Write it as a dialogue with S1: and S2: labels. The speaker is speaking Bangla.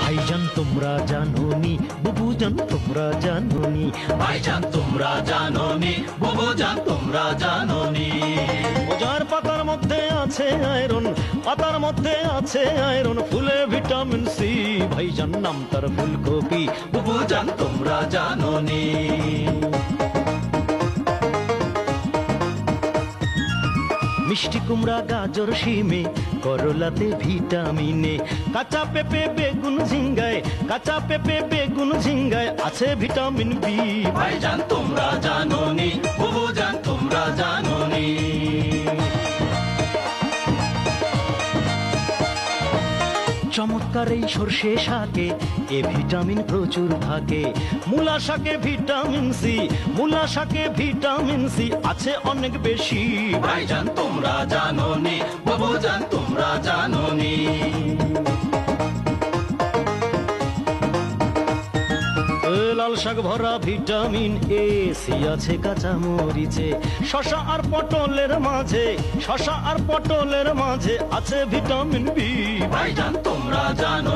S1: ভাইজান তোমরা জানোনি, বুবুজান তোমরা জানোনি,
S2: ভাইজান তোমরা জানোনি, বুবুজান তোমরা জানোনি।
S1: ওজার পাতার মধ্যে আছে আয়রন, পাতার মধ্যে আছে আয়রন, ফুলে ভিটামিন সি, ভাইজান নাম তার ফুলকপি,
S2: বুবুজান তোমরা জানোনি।
S1: মিষ্টি কুমড়া গাজর শিমে, করলাতে ভিটামিনে, কাঁচা পেঁপে বেগুন ঝিঙ্গায়, কাঁচা পেঁপে বেগুন ঝিঙ্গায় আছে ভিটামিন বি।
S2: ভাইজান তোমরা জানোনি, বুবুজান তোমরা জানোনি।
S1: চমৎকার এই সর্ষে শাকে এ ভিটামিন প্রচুর থাকে, মূলা শাকে ভিটামিন সি, মূলা শাকে ভিটামিন সি আছে অনেক বেশি।
S2: ভাইজান তোমরা জানোনি, বুবুজান তোমরা জানোনি।
S1: লাল শাক ভরা ভিটামিন এ, সি আছে কাঁচা মরিচে, শশা আর পটলের মাঝে, শশা আর পটলের মাঝে আছে ভিটামিন বি।
S2: ভাইজান তোমরা জানো